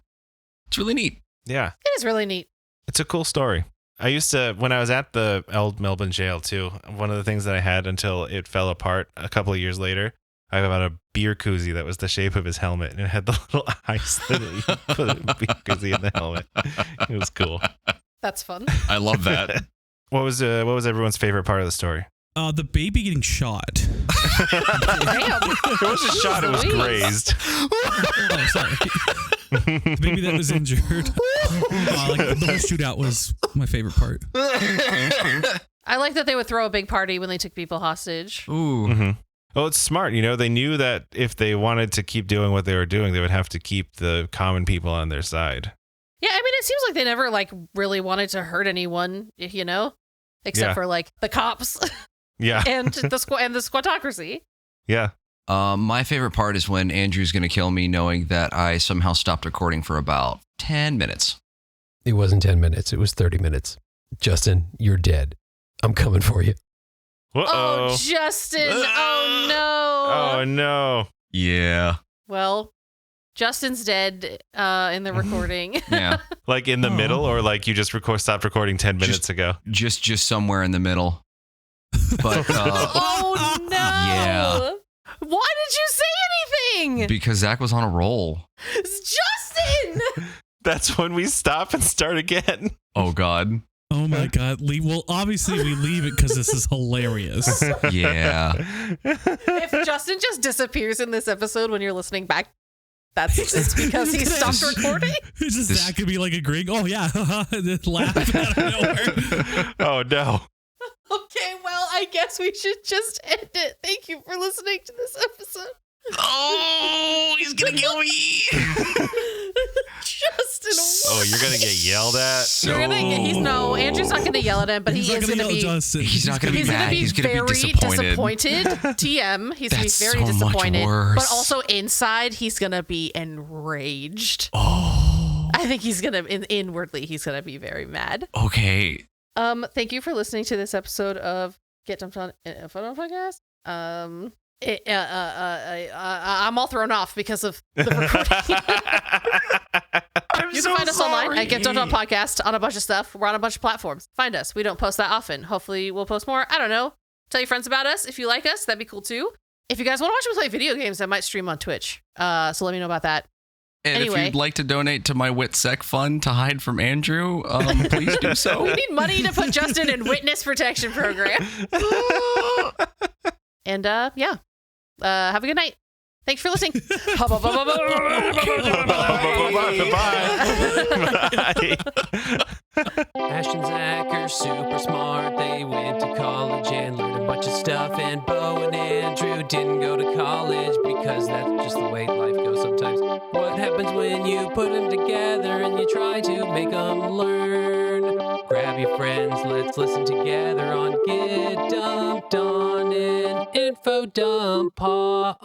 It's really neat. Yeah, it is really neat. it's a cool story. I used to, when I was at the old Melbourne jail too, one of the things that I had until it fell apart a couple of years later, I had a beer koozie that was the shape of his helmet and it had the little ice that you put a beer koozie in the helmet. It was cool. That's fun. I love that. What was everyone's favorite part of the story? The baby getting shot. Damn. It wasn't shot, it was Louise. grazed. Oh, sorry. The baby that was injured. The whole shootout was my favorite part. I like that they would throw a big party when they took people hostage. Ooh. Mm-hmm. Well, it's smart. They knew that if they wanted to keep doing what they were doing, they would have to keep the common people on their side. Yeah, I mean, it seems like they never really wanted to hurt anyone, except Yeah. for the cops Yeah. and the squatocracy. Yeah. My favorite part is when Andrew's going to kill me knowing that I somehow stopped recording for about 10 minutes. It wasn't 10 minutes. It was 30 minutes. Justin, you're dead. I'm coming for you. Uh-oh. Oh, Justin. Oh, no. Oh, no. Yeah. Well, Justin's dead in the recording. Yeah. Like in the middle, or like you just stopped recording 10 minutes ago? Just somewhere in the middle. But Oh, no. Yeah. Why did you say anything? because Zach was on a roll. Justin! That's when we stop and start again. Oh, God. Oh my God. Well, obviously we leave it because this is hilarious. Yeah. If Justin just disappears in this episode when you're listening back, it's because he stopped recording? It's just that could be agreeing. Oh yeah, and then laugh out of nowhere. Oh, no. Okay, well, I guess we should just end it. Thank you for listening to this episode. Oh, he's going to kill me. Justin. Oh, you're going to get yelled at? Andrew's not gonna yell at him, but He's he not is gonna gonna yell be. at Justin. He's not going to be He's gonna mad. be He's going to very be disappointed. TM. He's That's gonna be very so much disappointed. worse. But also inside, he's gonna be enraged. Oh. I think he's gonna inwardly he's gonna be very mad. Okay. Thank you for listening to this episode of Get Dumped on a Photo Podcast. I'm all thrown off because of the recording. You can find us online at Get Dumped on Podcast on a bunch of stuff. We're on a bunch of platforms. Find us. We don't post that often. Hopefully we'll post more. I don't know. Tell your friends about us. If you like us, that'd be cool too. If you guys want to watch me play video games, I might stream on Twitch. So let me know about that. And Anyway. if you'd like to donate to my WitSec fund to hide from Andrew, please do so. We need money to put Justin in witness protection program. And yeah. Have a good night. Thanks for listening. Ash and Zach are super smart. They went to college and learned a bunch of stuff. And Bo and Andrew didn't go to college because that's just the way life goes sometimes. What happens when you put them together and you try to make them learn? Grab your friends, let's listen together on Get Dumped on an Info Dump Podcast.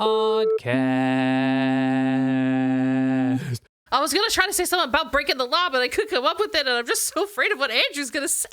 I was going to try to say something about breaking the law, but I couldn't come up with it, and I'm just so afraid of what Andrew's going to say.